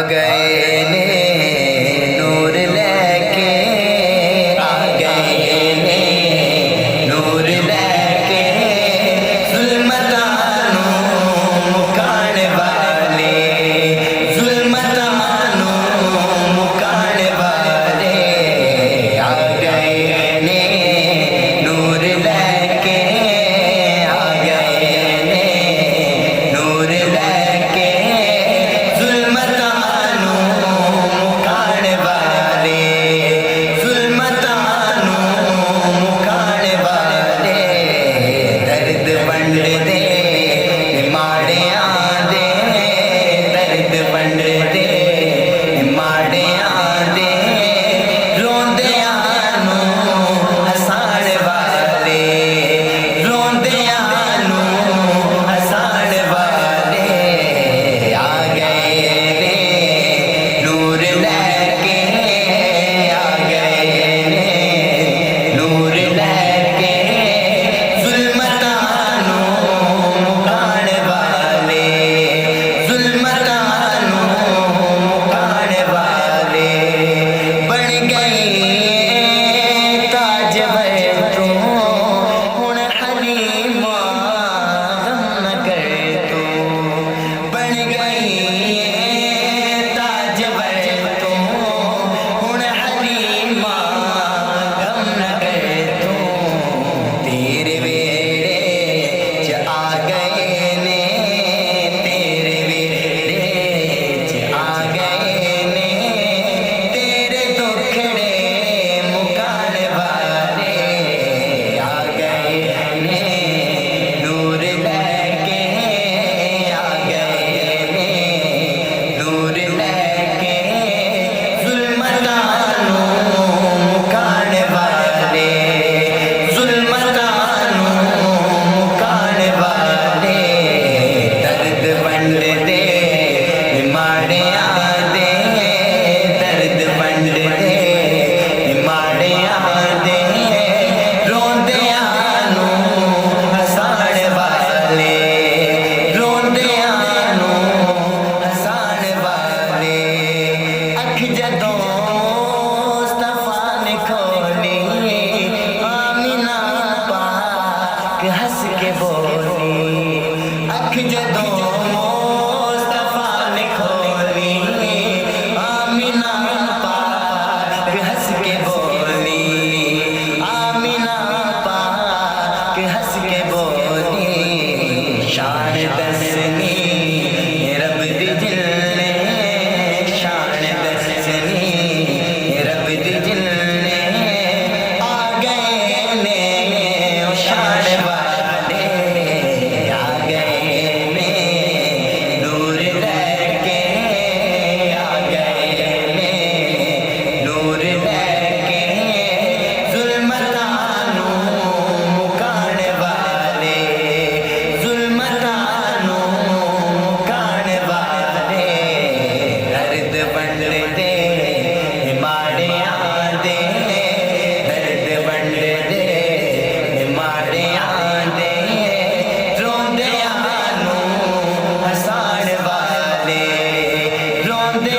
गए ने नूर लेके, आ गए ने नूर लेके, जुल्मतानू मुकाने वाले, जुल्मतानू मुकाने वाले, आ गए ने नूर लेके, आ गए ने नूर लेके, जुल्मतानू मुकाने वाले, जुल्मतानू मुकाने वाले, दर्द वंड दे माड़े आंदे, दर्द वंड दे माड़े आंदे, रोंदे आनू हसाण वाले, रोंदे आनू हसाण वाले, आ गए ने नूर लेके, आ गए ने नूर लेके, जुल्मतानू मुकाने वाले, जुल्मतानू मुकाने वाले, बन गई ताजवर तू हुण हलीमा, गम न कर तू, बन गई ताजवर तू हुण हलीमा, गम न कर तू, तेरे वेड़े च आ गए ने, तेरे वेड़े च आ गए ने, तेरे दुखड़े मुकाने वाले, आ गए ने नूर लेके, आ गए ने नूर लेके, जुल्मतानू मुकाने वाले, जुल्मतानू मुकाने वाले, दर्द वंड दे माड़े आंदे, दर्द वंड दे माड़े आंदे, रोंदे आनू हसाण वाले, रोंदे आनू हसाण वाले, अख जदों मुस्तफा ने खोली, आमिना पाक हंस के बोली, अख जदों मुस्तफा ने खोली, आमिना पाक हंस के बोली, आमिना पाक हंस के बोली, शान दसनी रब दी जिलने, शान दसनी रब दी जिलने, आ गए ने ओ शान वाले, आ गए ने नूर लेके, आ गए ने नूर लेके, जुल्मतानू मुकाने वाले, जुल्मतानू मुकाने वाले, दर्द वंड दे माड़े आंदे, दर्द वंड दे माड़े आंदे, रोंदे आनू हसाण वाले, रोंदे